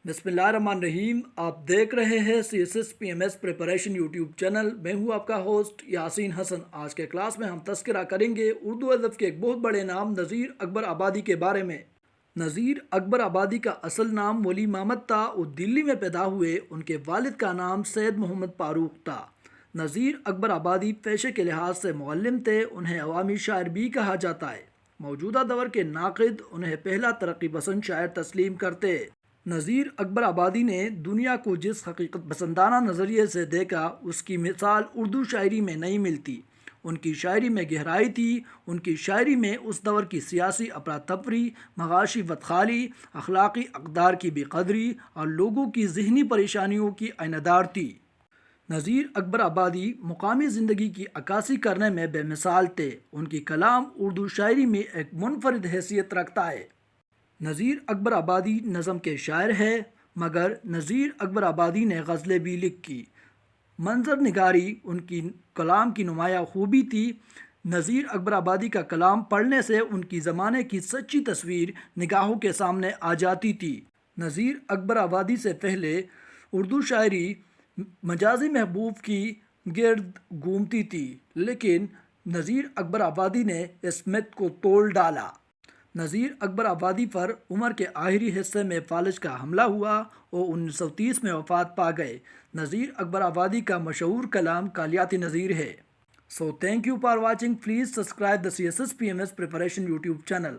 बिस्मिल्लाहिर्रहमानिर्रहीम। आप देख रहे हैं CSSPMS प्रिपरेशन यूट्यूब चैनल। मैं हूं आपका होस्ट यासीन हसन। आज के क्लास में हम तस्करा करेंगे उर्दू अदब के एक बहुत बड़े नाम नज़ीर अकबर आबादी के बारे में। नज़ीर अकबर आबादी का असल नाम वली मोहम्मद था और दिल्ली में पैदा हुए। उनके वालिद का नाम सैयद मोहम्मद फारूक था। नज़ीर अकबर आबादी पेशे के लिहाज से मुअल्लिम थे। उन्हें अवामी शायर भी कहा जाता है। मौजूदा दौर के नाक़िद उन्हें पहला तरक्की पसंद शायर तस्लीम करते। नज़ीर अकबर आबादी ने दुनिया को जिस हकीकत पसंदाना नज़रिए से देखा, उसकी मिसाल उर्दू शायरी में नहीं मिलती। उनकी शायरी में गहराई थी। उनकी शायरी में उस दौर की सियासी अफरा तफरी, मगाशी बदखाली, अखलाकी अक़दार की बेक़दरी और लोगों की ज़हनी परेशानियों की आइनदार थी। नज़ीर अकबर आबादी मुकामी ज़िंदगी की अक्कासी करने में बेमिसाल थे। उनकी कलाम उर्दू शायरी में एक मुनफरिद हैसियत रखता है। नज़ीर अकबर आबादी नज़म के शायर है, मगर नज़ीर अकबर आबादी ने गज़लें भी लिखी। मंजर निगारी उनकी कलाम की नुमाया खूबी थी। नज़ीर अकबर आबादी का कलाम पढ़ने से उनकी ज़माने की सच्ची तस्वीर निगाहों के सामने आ जाती थी। नज़ीर अकबर आबादी से पहले उर्दू शायरी मजाजी महबूब की गिर्द घूमती थी, लेकिन नज़ीर अकबर आबादी ने इस मिथ को तोड़ डाला। नज़ीर अकबर आबादी पर उम्र के आखिरी हिस्से में फालिज का हमला हुआ और 1930 में वफ़ात पा गए। नज़ीर अकबर आबादी का मशहूर कलाम कालियाती नज़ीर है। So thank you for watching. Please subscribe the CSSPMS preparation YouTube channel.